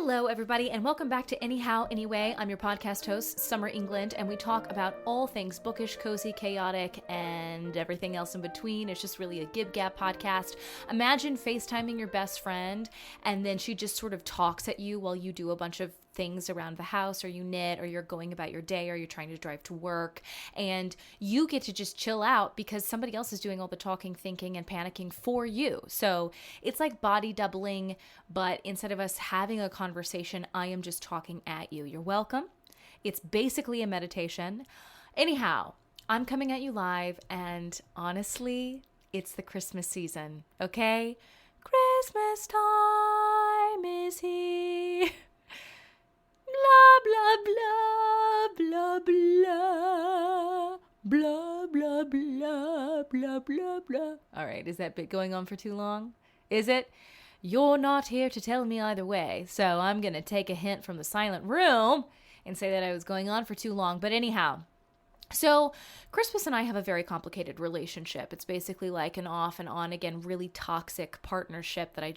Hello, everybody, and welcome back to Anyhow, Anyway. I'm your podcast host, Summer England, and we talk about all things bookish, cozy, chaotic, and everything else in between. It's just really a gib-gab podcast. Imagine FaceTiming your best friend, and then she just sort of talks at you while you do a bunch of things around the house, or you knit, or you're going about your day, or you're trying to drive to work, and you get to just chill out because somebody else is doing all the talking, thinking, and panicking for you. So it's like body doubling, but instead of us having a conversation, I am just talking at you. You're welcome. It's basically a meditation. Anyhow, I'm coming at you live, and honestly, it's the Christmas season, okay? Christmas time is here. Blah, blah, blah, blah, blah, blah, blah, blah, blah, blah. All right, is that bit going on for too long? Is it? You're not here to tell me either way, so I'm going to take a hint from the silent room and say that I was going on for too long. But anyhow, so Christmas and I have a very complicated relationship. It's basically like an off and on again, really toxic partnership that I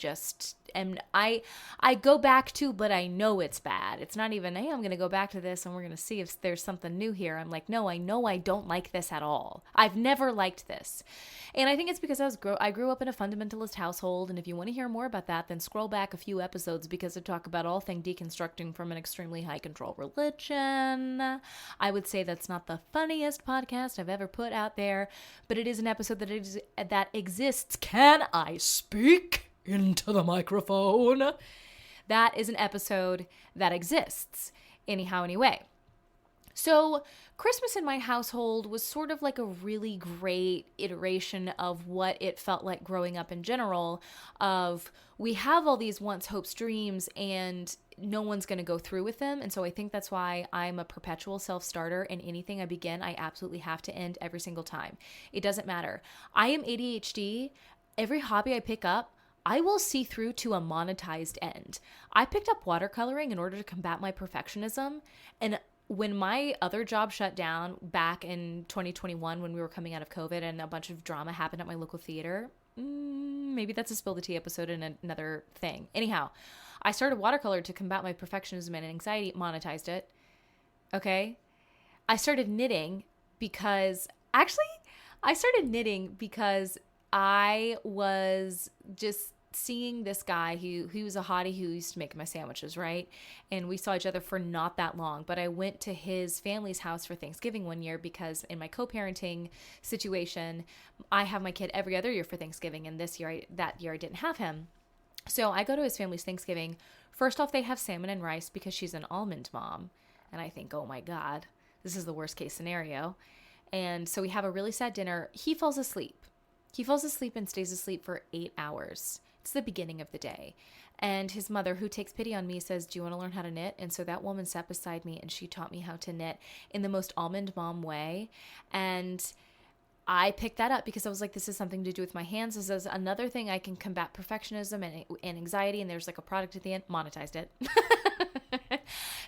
go back to, but I know it's bad. It's not even, hey, I'm going to go back to this and we're going to see if there's something new here. I'm like, no, I know I don't like this at all. I've never liked this. And I think it's because I grew up in a fundamentalist household. And if you want to hear more about that, then scroll back a few episodes because I talk about all things deconstructing from an extremely high control religion. I would say that's not the funniest podcast I've ever put out there, but it is an episode that exists. Can I speak into the microphone? That is an episode that exists. Anyhow, anyway. So Christmas in my household was sort of like a really great iteration of what it felt like growing up in general, of we have all these once hopes, dreams, and no one's going to go through with them. And so I think that's why I'm a perpetual self-starter, and anything I begin, I absolutely have to end every single time. It doesn't matter. I am ADHD. Every hobby I pick up, I will see through to a monetized end. I picked up watercoloring in order to combat my perfectionism, and when my other job shut down back in 2021 when we were coming out of COVID and a bunch of drama happened at my local theater, maybe that's a Spill the Tea episode and another thing. Anyhow, I started watercolor to combat my perfectionism and anxiety, monetized it. Okay? I started knitting because I was just seeing this guy who was a hottie who used to make my sandwiches, right? And we saw each other for not that long, but I went to his family's house for Thanksgiving one year because in my co-parenting situation, I have my kid every other year for Thanksgiving, and that year I didn't have him. So I go to his family's Thanksgiving. First off, they have salmon and rice because she's an almond mom, and I think, oh my God, this is the worst case scenario. And so we have a really sad dinner. He falls asleep and stays asleep for 8 hours. It's the beginning of the day. And his mother, who takes pity on me, says, do you want to learn how to knit? And so that woman sat beside me and she taught me how to knit in the most almond mom way. And I picked that up because I was like, this is something to do with my hands. This is another thing I can combat perfectionism and anxiety. And there's like a product at the end. Monetized it.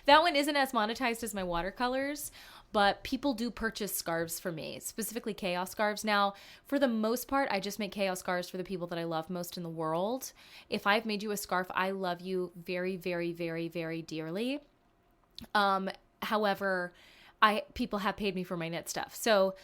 That one isn't as monetized as my watercolors, but people do purchase scarves for me, specifically chaos scarves. Now, for the most part, I just make chaos scarves for the people that I love most in the world. If I've made you a scarf, I love you very, very, very, very dearly. However, people have paid me for my knit stuff. So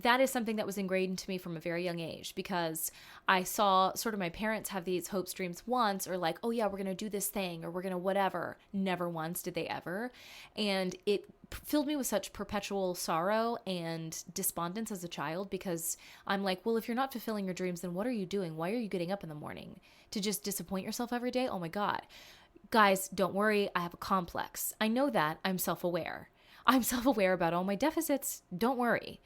that is something that was ingrained into me from a very young age because I saw sort of my parents have these hopes, dreams once, or like, oh yeah, we're going to do this thing or we're going to whatever. Never once did they ever. And it filled me with such perpetual sorrow and despondence as a child because I'm like, well, if you're not fulfilling your dreams, then what are you doing? Why are you getting up in the morning? To just disappoint yourself every day? Oh my God. Guys, don't worry. I have a complex. I know that. I'm self-aware. I'm self-aware about all my deficits. Don't worry.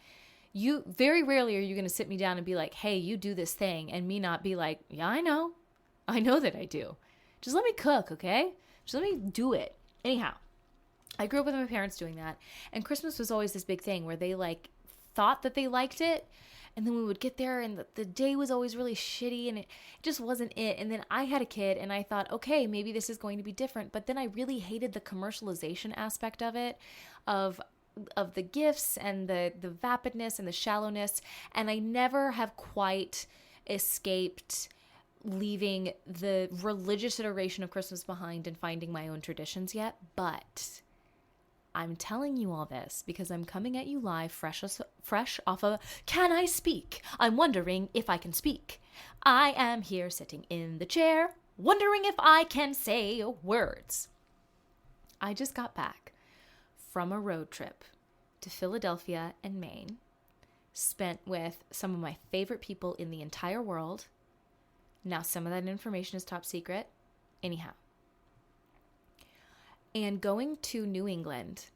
You very rarely are you going to sit me down and be like, hey, you do this thing, and me not be like, yeah, I know that I do. Just let me cook, okay? Just let me do it. Anyhow, I grew up with my parents doing that, and Christmas was always this big thing where they like thought that they liked it, and then we would get there and the day was always really shitty and it just wasn't it. And then I had a kid and I thought, okay, maybe this is going to be different. But then I really hated the commercialization aspect of it, of the gifts and the vapidness and the shallowness. And I never have quite escaped leaving the religious iteration of Christmas behind and finding my own traditions yet, but I'm telling you all this because I'm coming at you live fresh off of Can I Speak? I'm wondering if I can speak. I am here sitting in the chair, wondering if I can say words. I just got back from a road trip to Philadelphia and Maine, spent with some of my favorite people in the entire world. Now, some of that information is top secret. Anyhow. And going to New England,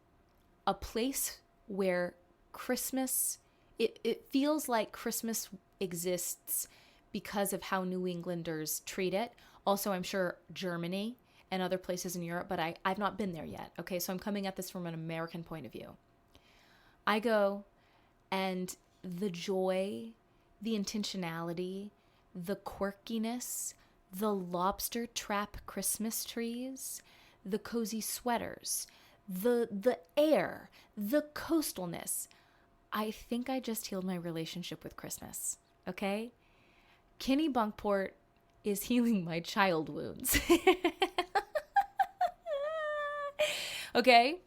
a place where Christmas, it feels like Christmas exists because of how New Englanders treat it. Also, I'm sure Germany and other places in Europe, but I've not been there yet. Okay, so I'm coming at this from an American point of view. I go, and the joy, the intentionality, the quirkiness, the lobster trap Christmas trees, the cozy sweaters, the air, the coastalness. I think I just healed my relationship with Christmas, okay? Kennebunkport is healing my child wounds. Okay?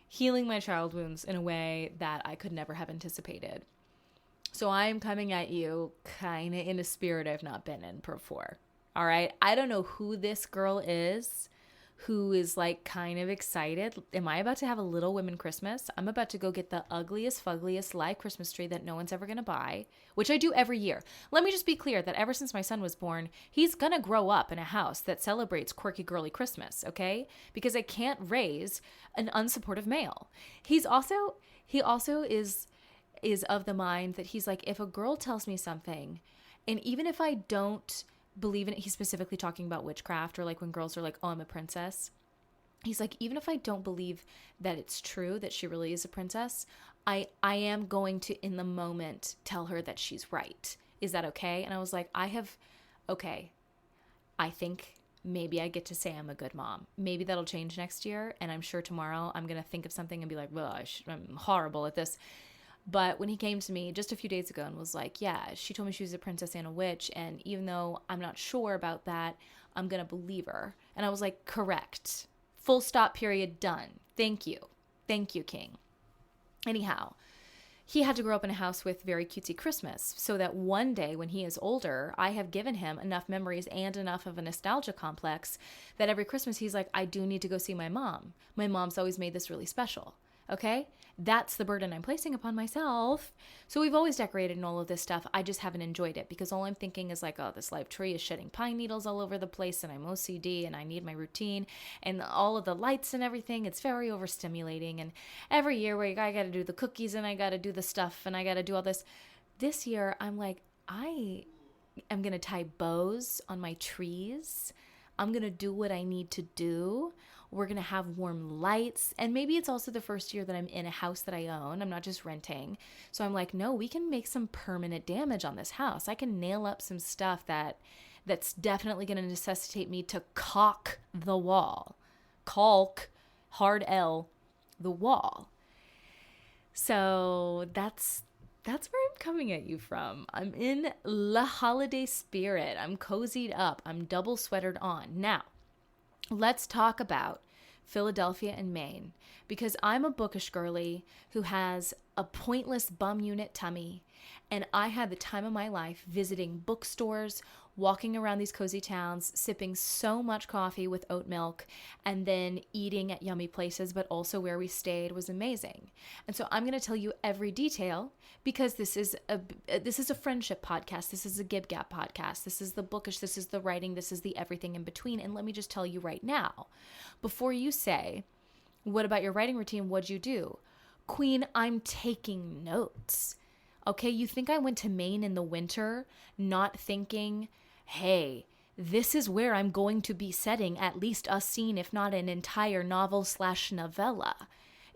Healing my child wounds in a way that I could never have anticipated. So I'm coming at you kind of in a spirit I've not been in before. All right? I don't know who this girl is who is like kind of excited. Am I about to have a Little Women Christmas? I'm about to go get the ugliest, fuggliest live Christmas tree that no one's ever going to buy, which I do every year. Let me just be clear that ever since my son was born, he's going to grow up in a house that celebrates quirky, girly Christmas, okay? Because I can't raise an unsupportive male. He also is of the mind that he's like, if a girl tells me something, and even if I don't believe in it, he's specifically talking about witchcraft, or like when girls are like, oh, I'm a princess. He's like, even if I don't believe that it's true, that she really is a princess, I am going to, in the moment, tell her that she's right. Is that okay? And I was like, okay, I think maybe I get to say I'm a good mom. Maybe that'll change next year. And I'm sure tomorrow I'm going to think of something and be like, well, I'm horrible at this. But when he came to me just a few days ago and was like, yeah, she told me she was a princess and a witch, and even though I'm not sure about that, I'm going to believe her. And I was like, correct. Full stop, period, done. Thank you. Thank you, King. Anyhow, he had to grow up in a house with very cutesy Christmas, so that one day when he is older, I have given him enough memories and enough of a nostalgia complex that every Christmas he's like, I do need to go see my mom. My mom's always made this really special. Okay? That's the burden I'm placing upon myself. So we've always decorated and all of this stuff. I just haven't enjoyed it because all I'm thinking is like, oh, this live tree is shedding pine needles all over the place and I'm OCD and I need my routine and all of the lights and everything. It's very overstimulating. And every year where I got to do the cookies and I got to do the stuff and I got to do all this. This year, I'm like, I am going to tie bows on my trees. I'm going to do what I need to do. We're going to have warm lights. And maybe it's also the first year that I'm in a house that I own. I'm not just renting. So I'm like, no, we can make some permanent damage on this house. I can nail up some stuff that's definitely going to necessitate me to caulk the wall. Caulk, hard L, the wall. So that's where I'm coming at you from. I'm in the holiday spirit. I'm cozied up. I'm double sweatered on. Now, let's talk about Philadelphia and Maine, because I'm a bookish girly who has a pointless bum unit tummy, and I had the time of my life visiting bookstores, walking around these cozy towns, sipping so much coffee with oat milk, and then eating at yummy places, but also where we stayed was amazing. And so I'm going to tell you every detail because this is a friendship podcast. This is a Gib Gap podcast. This is the bookish. This is the writing. This is the everything in between. And let me just tell you right now, before you say, what about your writing routine? What'd you do? Queen, I'm taking notes. Okay, you think I went to Maine in the winter, not thinking, hey, this is where I'm going to be setting at least a scene, if not an entire novel/novella.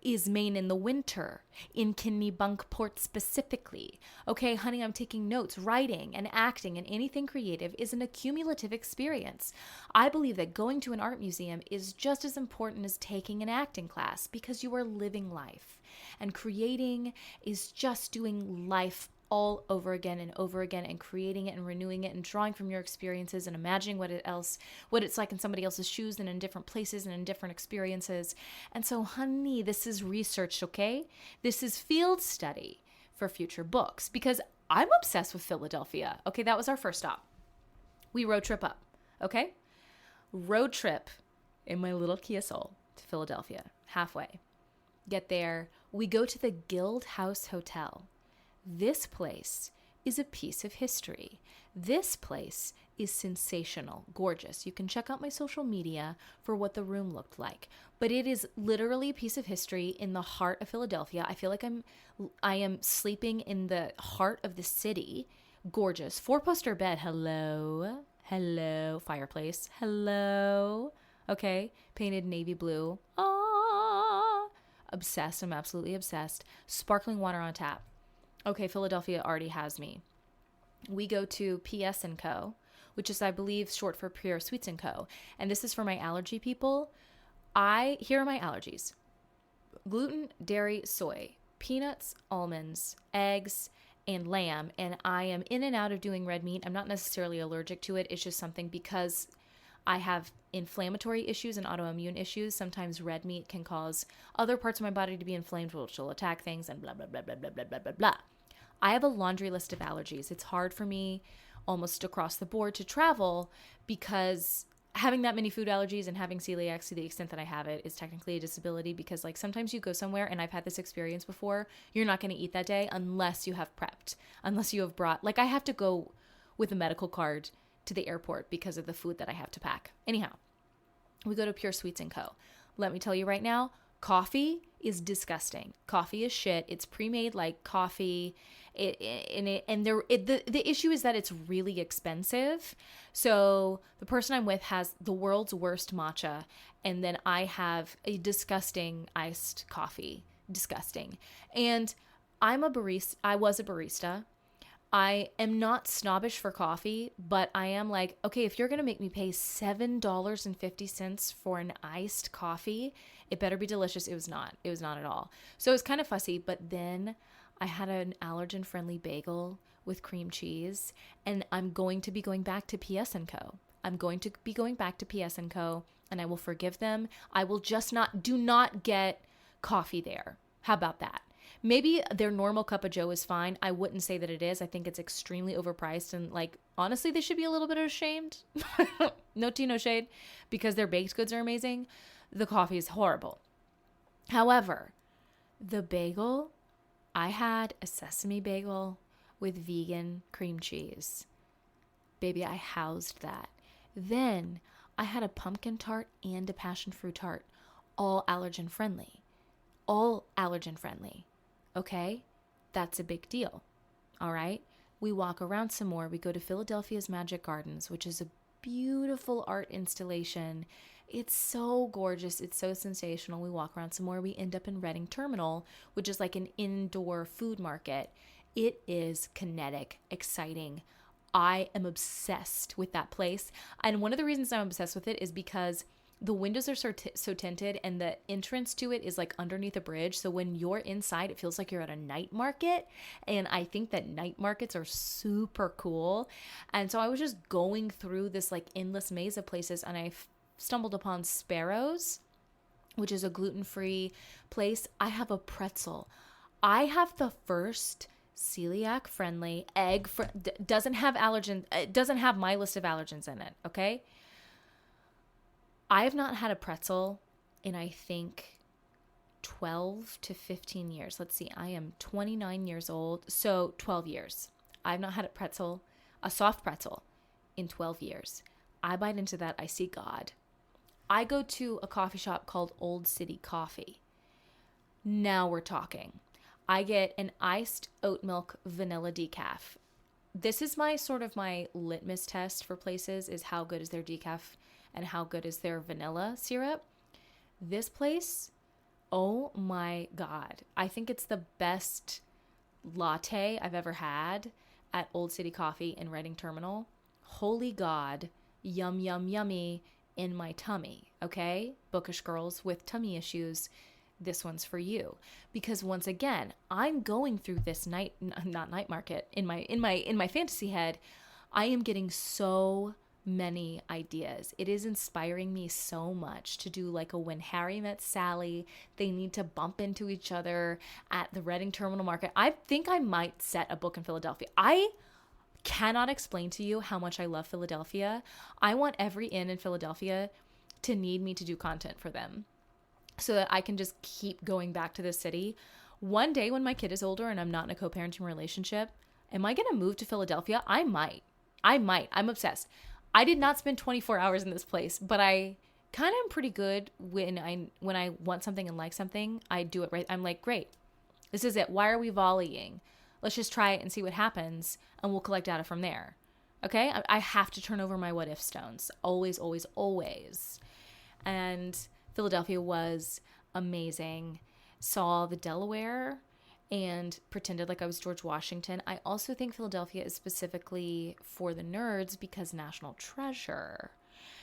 Is Maine in the winter, in Kennebunkport specifically. Okay, honey, I'm taking notes. Writing and acting and anything creative is an accumulative experience. I believe that going to an art museum is just as important as taking an acting class because you are living life. And creating is just doing life all over again and over again, and creating it and renewing it and drawing from your experiences and imagining what it's like in somebody else's shoes and in different places and in different experiences. And so, honey, this is research, okay? This is field study for future books, because I'm obsessed with Philadelphia. Okay, that was our first stop. We road trip up, okay? Road trip in my little Kia Soul to Philadelphia, halfway. Get there. We go to the Guild House Hotel. This place is a piece of history. This place is sensational, gorgeous. You can check out my social media for what the room looked like. But it is literally a piece of history in the heart of Philadelphia. I feel like I am sleeping in the heart of the city. Gorgeous. 4-poster bed. Hello. Fireplace. Hello. Okay. Painted navy blue. Obsessed. I'm absolutely obsessed. Sparkling water on tap. Okay, Philadelphia already has me. We go to PS & Co., which is, I believe, short for Pure Sweets & Co. And this is for my allergy people. Here are my allergies: gluten, dairy, soy, peanuts, almonds, eggs, and lamb. And I am in and out of doing red meat. I'm not necessarily allergic to it. It's just something, because I have inflammatory issues and autoimmune issues. Sometimes red meat can cause other parts of my body to be inflamed, which will attack things, and blah, blah, blah, blah, blah, blah, blah, blah, blah. I have a laundry list of allergies. It's hard for me almost across the board to travel, because having that many food allergies and having celiac to the extent that I have it is technically a disability, because like sometimes you go somewhere, and I've had this experience before, you're not going to eat that day unless you have prepped, unless you have brought, like I have to go with a medical card to the airport because of the food that I have to pack. Anyhow, we go to Pure Sweets & Co. Let me tell you right now, coffee is disgusting. Coffee is shit. It's pre-made like coffee. The issue is that it's really expensive. So the person I'm with has the world's worst matcha, and then I have a disgusting iced coffee. Disgusting. And I was a barista. I am not snobbish for coffee, but I am like, okay, if you're going to make me pay $7.50 for an iced coffee, it better be delicious. It was not. It was not at all. So it was kind of fussy, but then I had an allergen-friendly bagel with cream cheese, and I'm going to be going back to PS & Co. I'm going to be going back to PS & Co., and I will forgive them. I will just do not get coffee there. How about that? Maybe their normal cup of joe is fine. I wouldn't say that it is. I think it's extremely overpriced, and like, honestly, they should be a little bit ashamed. No tea, no shade, because their baked goods are amazing. The coffee is horrible. However, the bagel, I had a sesame bagel with vegan cream cheese. Baby, I housed that. Then I had a pumpkin tart and a passion fruit tart, all allergen friendly. All allergen friendly. Okay, that's a big deal. All right, we walk around some more. We go to Philadelphia's Magic Gardens, which is a beautiful art installation. It's so gorgeous. It's so sensational. We walk around some more. We end up in Reading Terminal, which is like an indoor food market. It is kinetic, exciting. I am obsessed with that place. And one of the reasons I'm obsessed with it is because the windows are so tinted, and the entrance to it is like underneath a bridge. So when you're inside, it feels like you're at a night market. And I think that night markets are super cool. And so I was just going through this like endless maze of places, and I stumbled upon Sparrows, which is a gluten-free place. I have a pretzel. I have the first celiac friendly doesn't have my list of allergens in it. Okay. I have not had a pretzel in, I think, 12 to 15 years. Let's see. I am 29 years old. So 12 years. I've not had a soft pretzel in 12 years. I bite into that. I see God. I go to a coffee shop called Old City Coffee. Now we're talking. I get an iced oat milk vanilla decaf. This is my litmus test for places, is how good is their decaf and how good is their vanilla syrup. This place, oh my God. I think it's the best latte I've ever had at Old City Coffee in Reading Terminal. Holy God, yum, yum, yummy in my tummy, okay? Bookish girls with tummy issues, this one's for you. Because once again, I'm going through this not night market in my fantasy head. I am getting so many ideas. It is inspiring me so much to do like a When Harry Met Sally. They need to bump into each other at the Reading Terminal Market. I think I might set a book in Philadelphia. I cannot explain to you how much I love Philadelphia. I want every inn in Philadelphia to need me to do content for them so that I can just keep going back to this city. One day when my kid is older and I'm not in a co-parenting relationship, am I going to move to Philadelphia? I might. I'm obsessed. I did not spend 24 hours in this place, but I kind of am pretty good when I want something and like something, I do it right. I'm like, great, this is it. Why are we volleying? Let's just try it and see what happens, and we'll collect data from there. Okay? I have to turn over my what if stones. Always, always, always. And Philadelphia was amazing. Saw the Delaware and pretended like I was George Washington. I also think Philadelphia is specifically for the nerds because National Treasure.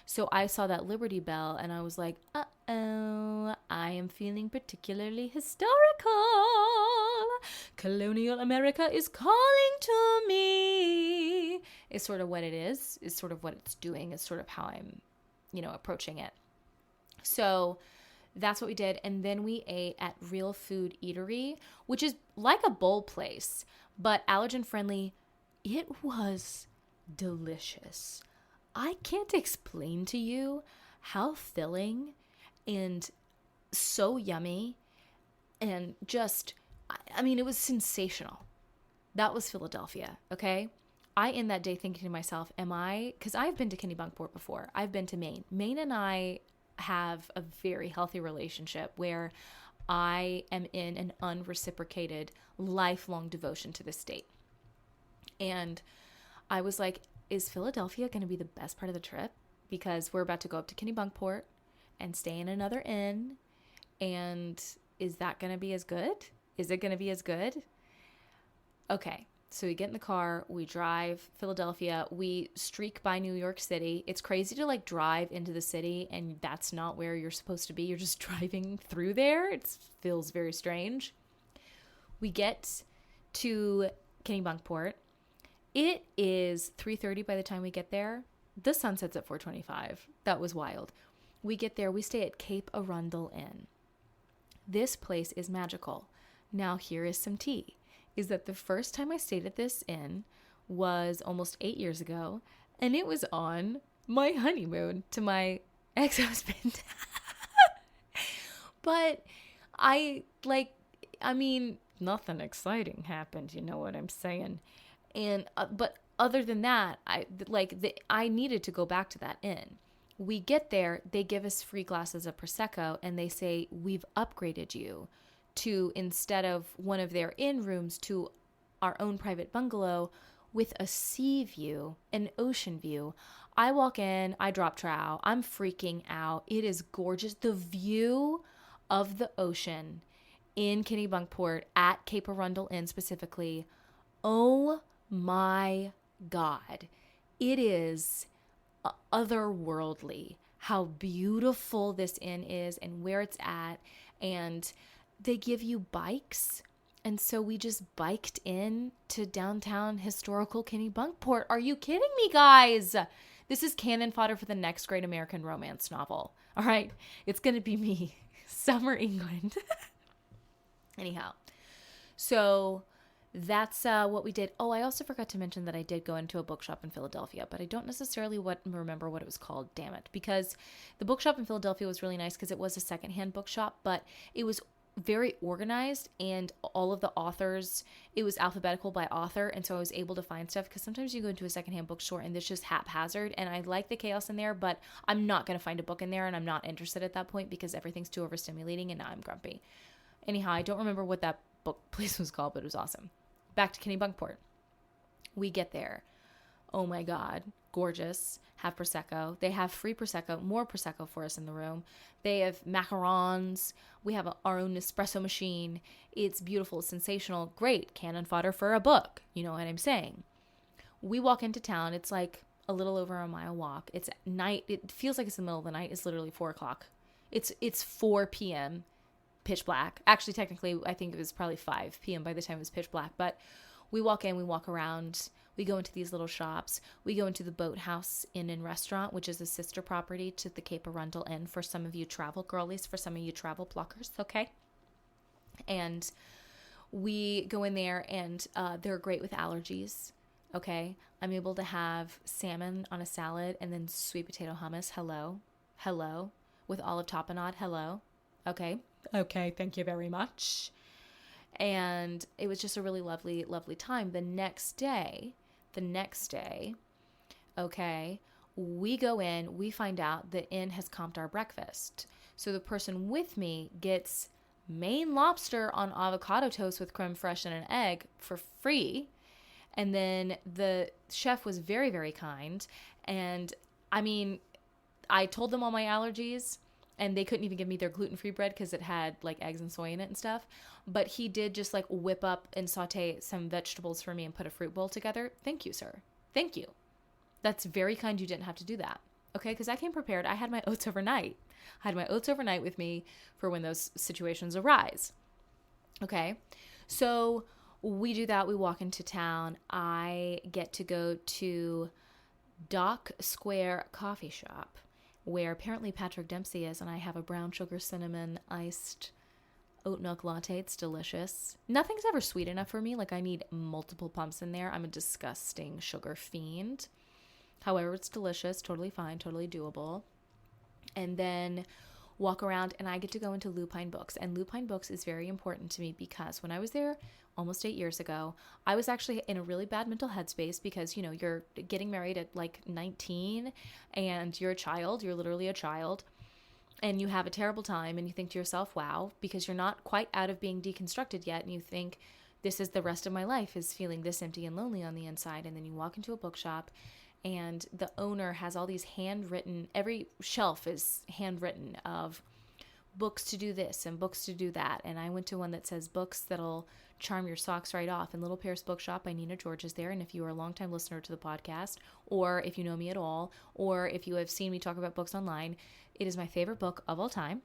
So I saw that Liberty Bell and I was like, uh-oh, I am feeling particularly historical. Colonial America is calling to me. Is sort of what it is sort of what it's doing, is sort of how I'm, approaching it. So that's what we did. And then we ate at Real Food Eatery, which is like a bowl place, but allergen-friendly. It was delicious. I can't explain to you how filling and so yummy and just, it was sensational. That was Philadelphia, okay? I end that day thinking to myself, because I've been to Kennebunkport before. I've been to Maine. Maine and I have a very healthy relationship where I am in an unreciprocated lifelong devotion to this state. And I was like, is Philadelphia going to be the best part of the trip? Because we're about to go up to Kennebunkport and stay in another inn. And is that going to be as good? Is it going to be as good? Okay. So we get in the car, we drive Philadelphia, we streak by New York City. It's crazy to drive into the city and that's not where you're supposed to be. You're just driving through there. It feels very strange. We get to Kennebunkport. It is 3:30 by the time we get there. The sun sets at 4:25. That was wild. We get there, we stay at Cape Arundel Inn. This place is magical. Now here is some tea. Is that the first time I stayed at this inn was almost 8 years ago, and it was on my honeymoon to my ex-husband. But nothing exciting happened, you know what I'm saying? And but other than that, I needed to go back to that inn. We get there, they give us free glasses of Prosecco, and they say, we've upgraded you to, instead of one of their inn rooms, to our own private bungalow with a sea view, an ocean view. I walk in, I drop trow, I'm freaking out. It is gorgeous. The view of the ocean in Kennebunkport at Cape Arundel Inn specifically, oh my God. It is otherworldly how beautiful this inn is and where it's at. And they give you bikes. And so we just biked in to downtown historical Kennebunkport. Are you kidding me, guys? This is cannon fodder for the next great American romance novel. All right. It's going to be me. Summer England. Anyhow. So that's what we did. Oh, I also forgot to mention that I did go into a bookshop in Philadelphia, but I don't necessarily remember what it was called, damn it. Because the bookshop in Philadelphia was really nice because it was a secondhand bookshop, but it was very organized, and all of the authors, it was alphabetical by author, and so I was able to find stuff, because sometimes you go into a secondhand bookstore and it's just haphazard, and I like the chaos in there, but I'm not going to find a book in there, and I'm not interested at that point because everything's too overstimulating, and now I'm grumpy. Anyhow, I don't remember what that book place was called, but it was awesome. Back to Kennebunkport. We get there. Oh my God, gorgeous. Have Prosecco. They have free Prosecco, more Prosecco for us in the room. They have macarons. We have our own espresso machine. It's beautiful, sensational, great. Cannon fodder for a book. You know what I'm saying? We walk into town. It's like a little over a mile walk. It's night. It feels like it's the middle of the night. It's literally 4 o'clock. It's 4 p.m. pitch black. Actually, technically, I think it was probably 5 p.m. by the time it was pitch black. But we walk in, we walk around, we go into these little shops. We go into the Boathouse Inn and Restaurant, which is a sister property to the Cape Arundel Inn for some of you travel girlies, for some of you travel pluckers, okay? And we go in there, and they're great with allergies, okay? I'm able to have salmon on a salad and then sweet potato hummus. Hello. With olive tapenade. Hello. Okay, thank you very much. And it was just a really lovely, lovely time. The next day, okay, we go in, we find out the inn has comped our breakfast. So the person with me gets Maine lobster on avocado toast with creme fraiche and an egg for free. And then the chef was very, very kind. And I mean, I told them all my allergies, and they couldn't even give me their gluten-free bread because it had like eggs and soy in it and stuff. But he did just like whip up and saute some vegetables for me and put a fruit bowl together. Thank you, sir. Thank you. That's very kind. You didn't have to do that. Okay, because I came prepared. I had my oats overnight. I had my oats overnight with me for when those situations arise. Okay, so we do that. We walk into town. I get to go to Dock Square Coffee Shop, where apparently Patrick Dempsey is, and I have a brown sugar cinnamon iced oat milk latte. It's delicious. Nothing's ever sweet enough for me. Like, I need multiple pumps in there. I'm a disgusting sugar fiend. However, it's delicious, totally fine, totally doable. And then walk around, and I get to go into Lupine Books. And Lupine Books is very important to me because when I was there almost 8 years ago, I was actually in a really bad mental headspace because, you know, you're getting married at like 19 and you're a child, you're literally a child, and you have a terrible time and you think to yourself, wow, because you're not quite out of being deconstructed yet, and you think this is the rest of my life, is feeling this empty and lonely on the inside. And then you walk into a bookshop and the owner has all these handwritten, every shelf is handwritten of books to do this and books to do that. And I went to one that says books that'll charm your socks right off. And Little Pierce Bookshop by Nina George is there. And if you are a longtime listener to the podcast, or if you know me at all, or if you have seen me talk about books online, it is my favorite book of all time.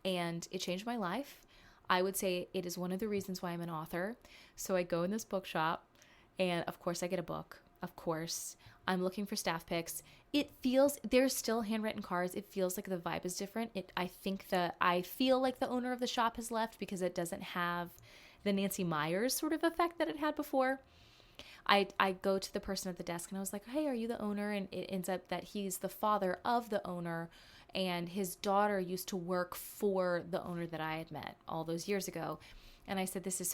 And it changed my life. I would say it is one of the reasons why I'm an author. So I go in this bookshop, and of course I get a book. Of course, I'm looking for staff picks. It feels, there's still handwritten cards. It feels like the vibe is different. I feel like the owner of the shop has left because it doesn't have the Nancy Meyers sort of effect that it had before. I go to the person at the desk and I was like, hey, are you the owner? And it ends up that he's the father of the owner, and his daughter used to work for the owner that I had met all those years ago. And I said, this is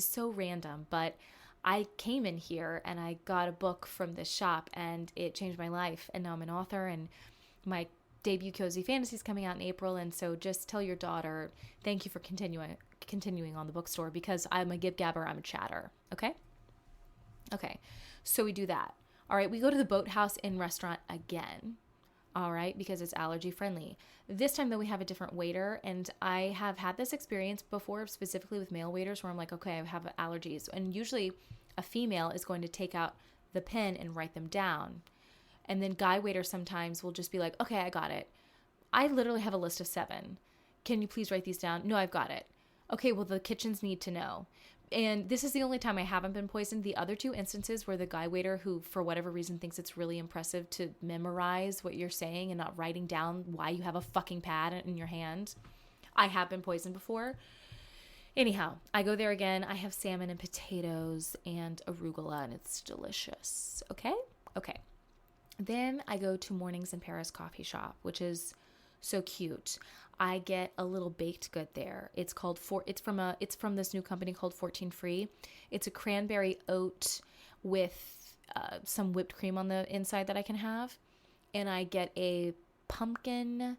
so random, but I came in here and I got a book from this shop and it changed my life. And now I'm an author, and my debut Cozy Fantasy is coming out in April. And so just tell your daughter, thank you for continuing on the bookstore, because I'm a gib-gabber, I'm a chatter. Okay. So we do that. All right. We go to the Boathouse Inn Restaurant again. All right. Because it's allergy friendly. This time though, we have a different waiter, and I have had this experience before, specifically with male waiters, where I'm like, okay, I have allergies. And usually a female is going to take out the pen and write them down. And then guy waiters sometimes will just be like, okay, I got it. I literally have a list of 7. Can you please write these down? No, I've got it. Okay, well, the kitchens need to know. And this is the only time I haven't been poisoned. The other 2 instances where the guy waiter, who for whatever reason thinks it's really impressive to memorize what you're saying and not writing down why you have a fucking pad in your hand, I have been poisoned before. Anyhow, I go there again. I have salmon and potatoes and arugula, and it's delicious. Okay. Then I go to Mornings in Paris Coffee Shop, which is so cute. I get a little baked good there. It's from this new company called 14 Free. It's a cranberry oat with some whipped cream on the inside that I can have, and I get a pumpkin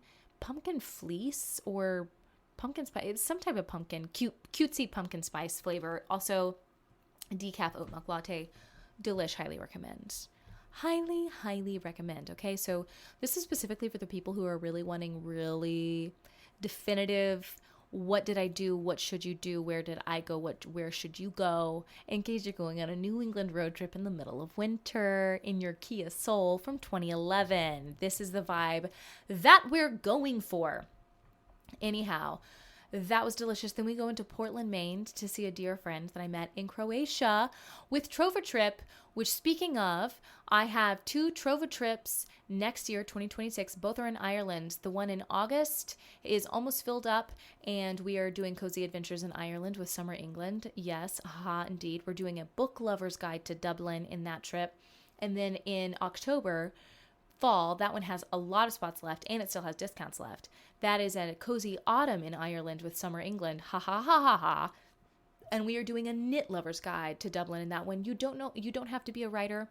fleece or pumpkin spice. It's some type of pumpkin, cutesy pumpkin spice flavor. Also, decaf oat milk latte. Delish. Highly recommend. Highly recommend. Okay, so this is specifically for the people who are really wanting really definitive, what did I do? What should you do? Where did I go? Where should you go? In case you're going on a New England road trip in the middle of winter in your Kia Soul from 2011. This is the vibe that we're going for. Anyhow, that was delicious. Then we go into Portland, Maine to see a dear friend that I met in Croatia with Trova Trip, which, speaking of, I have 2 Trova trips next year, 2026. Both are in Ireland. The one in August is almost filled up, and we are doing cozy adventures in Ireland with Summer England. Yes, indeed. We're doing a book lover's guide to Dublin in that trip. And then in October, fall, that one has a lot of spots left, and it still has discounts left. That is a cozy autumn in Ireland with Summer England. Ha ha ha ha ha. And we are doing a knit lover's guide to Dublin in that one. You don't have to be a writer,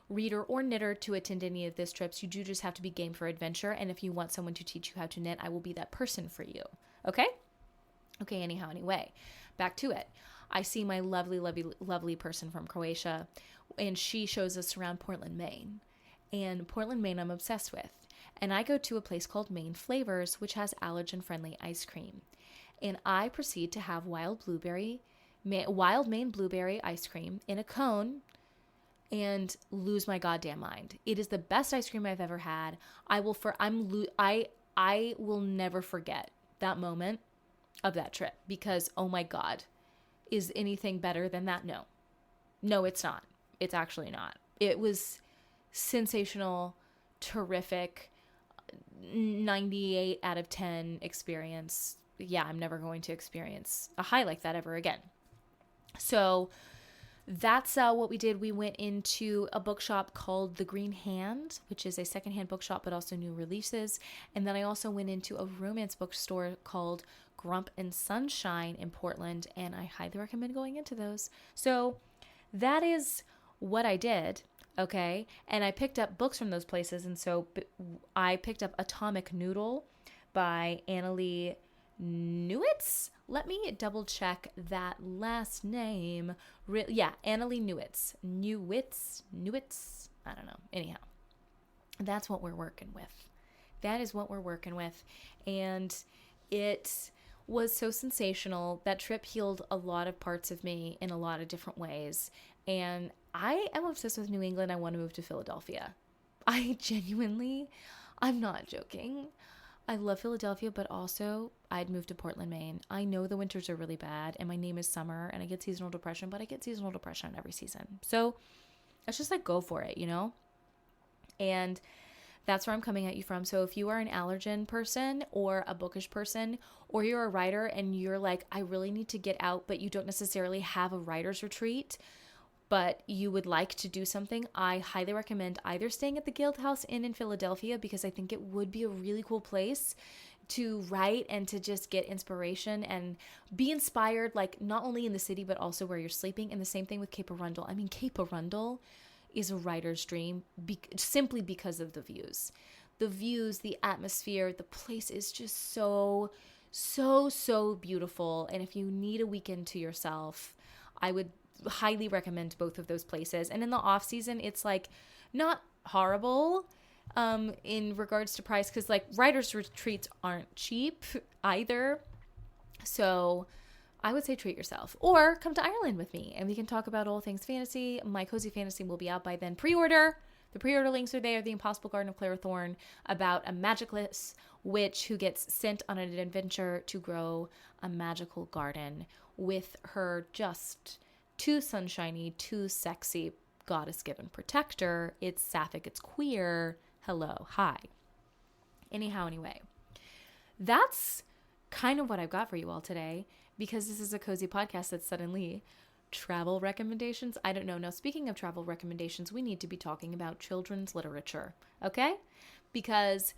reader, or knitter to attend any of these trips. You do just have to be game for adventure. And if you want someone to teach you how to knit, I will be that person for you. Okay? Okay, anyway, back to it. I see my lovely, lovely, lovely person from Croatia, and she shows us around Portland, Maine. And Portland, Maine, I'm obsessed with. And I go to a place called Maine Flavors, which has allergen-friendly ice cream. And I proceed to have wild Maine blueberry ice cream in a cone and lose my goddamn mind. It is the best ice cream I've ever had. I will never forget that moment of that trip, because, oh my God, is anything better than that? No, it's not. It's actually not. It was sensational, terrific, 98 out of 10 experience. Yeah, I'm never going to experience a high like that ever again. So that's what we did. We went into a bookshop called The Green Hand, which is a secondhand bookshop, but also new releases. And then I also went into a romance bookstore called Grump and Sunshine in Portland, and I highly recommend going into those. So that is what I did. Okay. And I picked up books from those places. And so I picked up Atomic Noodle by Annalee Newitz. Let me double check that last name. Annalee Newitz. Newitz. I don't know. Anyhow, that's what we're working with. That is what we're working with. And it was so sensational. That trip healed a lot of parts of me in a lot of different ways. And I am obsessed with New England. I want to move to Philadelphia. I'm not joking. I love Philadelphia, but also I'd move to Portland, Maine. I know the winters are really bad, and my name is Summer, and I get seasonal depression, but I get seasonal depression every season. So it's just like, go for it, you know? And that's where I'm coming at you from. So if you are an allergen person or a bookish person, or you're a writer and you're like, I really need to get out, but you don't necessarily have a writer's retreat, but you would like to do something, I highly recommend either staying at the Guild House Inn in Philadelphia, because I think it would be a really cool place to write and to just get inspiration and be inspired, like not only in the city, but also where you're sleeping. And the same thing with Cape Arundel. I mean, Cape Arundel is a writer's dream simply because of the views. The views, the atmosphere, the place is just so beautiful. And if you need a weekend to yourself, I would highly recommend both of those places. And in the off season, it's like not horrible in regards to price, because like writers retreats aren't cheap either. So I would say treat yourself, or come to Ireland with me and we can talk about all things fantasy. My Cozy Fantasy will be out by then. Pre-order. The pre-order links are there. The Impossible Garden of Clara Thorne, about a magicless witch who gets sent on an adventure to grow a magical garden with her just too sunshiny, too sexy goddess-given protector. It's sapphic, it's queer. Hello, hi. Anyway, that's kind of what I've got for you all today, because this is a cozy podcast that's suddenly travel recommendations. I don't know. Now, speaking of travel recommendations, we need to be talking about children's literature, okay? Because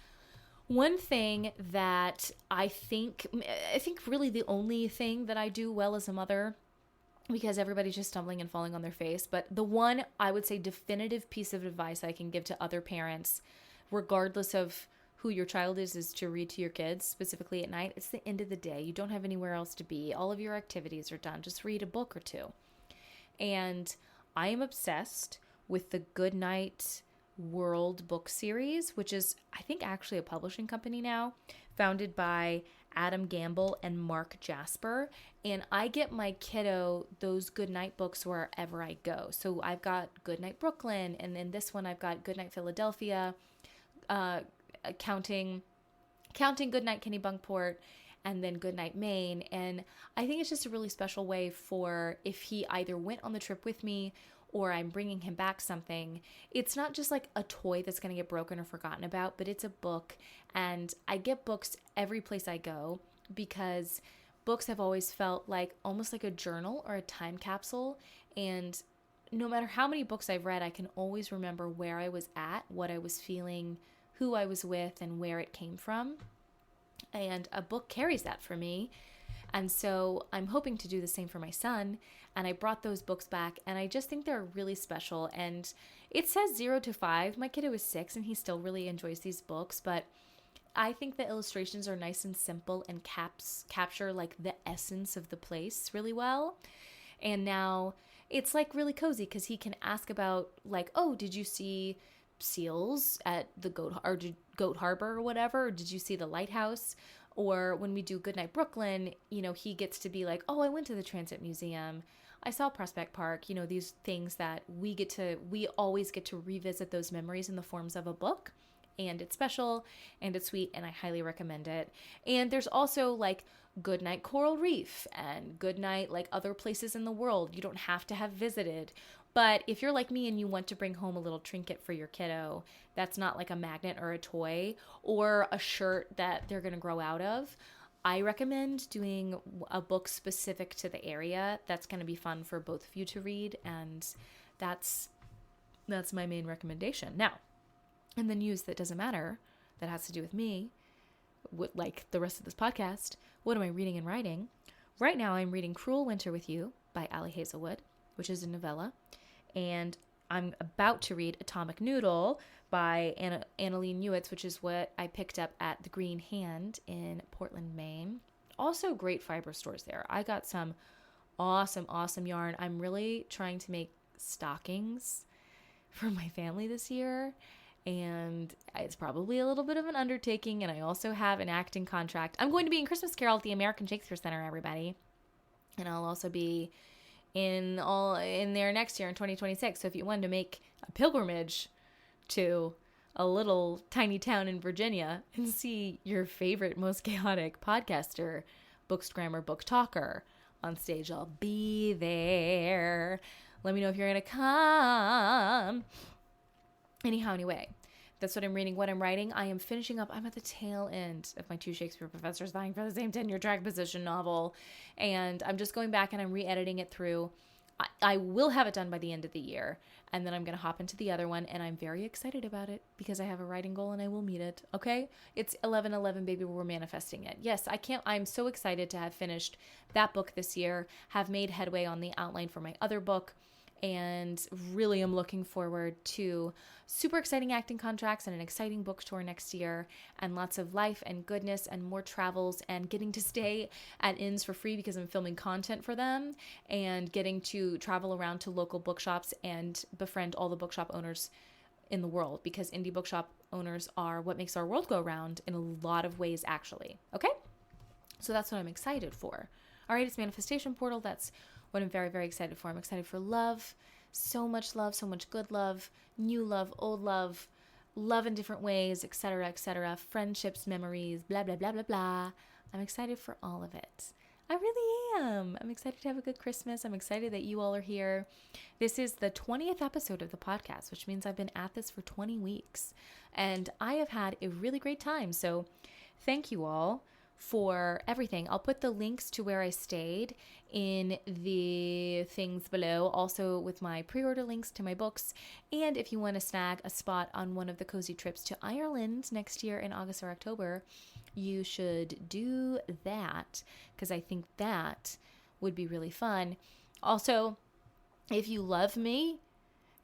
one thing that I think really the only thing that I do well as a mother, because everybody's just stumbling and falling on their face, but the one I would say definitive piece of advice I can give to other parents, regardless of who your child is to read to your kids, specifically at night. It's the end of the day. You don't have anywhere else to be. All of your activities are done. Just read a book or two. And I am obsessed with the Goodnight World book series, which is, I think, actually a publishing company now, founded by Adam Gamble and Mark Jasper. And I get my kiddo those Goodnight books wherever I go. So I've got Goodnight Brooklyn, and then this one I've got Goodnight Philadelphia, Counting Goodnight Kennebunkport, and then Goodnight Maine. And I think it's just a really special way for if he either went on the trip with me or I'm bringing him back something, it's not just like a toy that's going to get broken or forgotten about, but it's a book. And I get books every place I go because books have always felt like almost like a journal or a time capsule. And no matter how many books I've read, I can always remember where I was at, what I was feeling, who I was with, and where it came from. And a book carries that for me. And so I'm hoping to do the same for my son. And I brought those books back, and I just think they're really special. And it says 0 to 5. My kiddo is 6, and he still really enjoys these books. But I think the illustrations are nice and simple and capture like the essence of the place really well. And now it's like really cozy because he can ask about like, oh, did you see seals at the Goat Harbor or whatever? Or did you see the lighthouse? Or when we do Goodnight Brooklyn, he gets to be like, oh, I went to the Transit Museum. I saw Prospect Park, these things that we always get to revisit those memories in the forms of a book. And it's special and it's sweet and I highly recommend it. And there's also like Goodnight Coral Reef and Goodnight like other places in the world you don't have to have visited. But if you're like me and you want to bring home a little trinket for your kiddo that's not like a magnet or a toy or a shirt that they're going to grow out of, I recommend doing a book specific to the area that's going to be fun for both of you to read. And that's my main recommendation. Now, in the news that doesn't matter, that has to do with me, like the rest of this podcast, what am I reading and writing? Right now I'm reading Cruel Winter with You by Ali Hazelwood, which is a novella. And I'm about to read Atomic Noodle by Annalee Newitz, which is what I picked up at the Green Hand in Portland, Maine. Also great fiber stores there. I got some awesome yarn. I'm really trying to make stockings for my family this year. And it's probably a little bit of an undertaking. And I also have an acting contract. I'm going to be in Christmas Carol at the American Shakespeare Center, everybody. And I'll also be in there next year in 2026. So if you wanted to make a pilgrimage to a little tiny town in Virginia and see your favorite, most chaotic podcaster, bookstagrammer, book talker on stage, I'll be there. Let me know if you're going to come. Anyway, that's what I'm reading, what I'm writing. I am finishing up. I'm at the tail end of my 2 Shakespeare professors vying for the same tenure track position novel. And I'm just going back and I'm re-editing it through. I will have it done by the end of the year. And then I'm going to hop into the other one. And I'm very excited about it because I have a writing goal and I will meet it. Okay? It's 11/11, baby. We're manifesting it. Yes, I'm so excited to have finished that book this year, have made headway on the outline for my other book. And really am looking forward to super exciting acting contracts and an exciting book tour next year and lots of life and goodness and more travels and getting to stay at inns for free because I'm filming content for them and getting to travel around to local bookshops and befriend all the bookshop owners in the world because indie bookshop owners are what makes our world go round in a lot of ways, actually. Okay? So that's what I'm excited for. All right, it's Manifestation Portal. That's what I'm very, very excited for. I'm excited for love, so much good love, new love, old love in different ways, etc., friendships, memories, blah, blah, blah, blah, blah. I'm excited for all of it. I really am. I'm excited to have a good Christmas. I'm excited that you all are here. This is the 20th episode of the podcast, which means I've been at this for 20 weeks. And I have had a really great time. So thank you all for everything. I'll put the links to where I stayed in the things below, also with my pre-order links to my books. And if you want to snag a spot on one of the cozy trips to Ireland next year in August or October, you should do that because I think that would be really fun. Also, if you love me,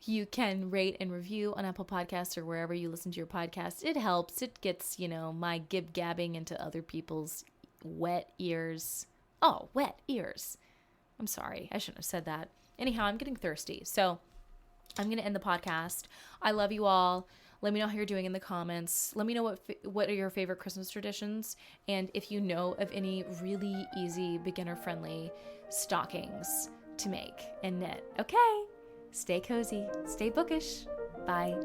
you can rate and review on Apple Podcasts or wherever you listen to your podcast. It helps. It gets, my gib-gabbing into other people's wet ears. Oh, wet ears. I'm sorry. I shouldn't have said that. Anyhow, I'm getting thirsty. So I'm going to end the podcast. I love you all. Let me know how you're doing in the comments. Let me know what are your favorite Christmas traditions. And if you know of any really easy, beginner-friendly stockings to make and knit. Okay. Stay cozy, stay bookish. Bye.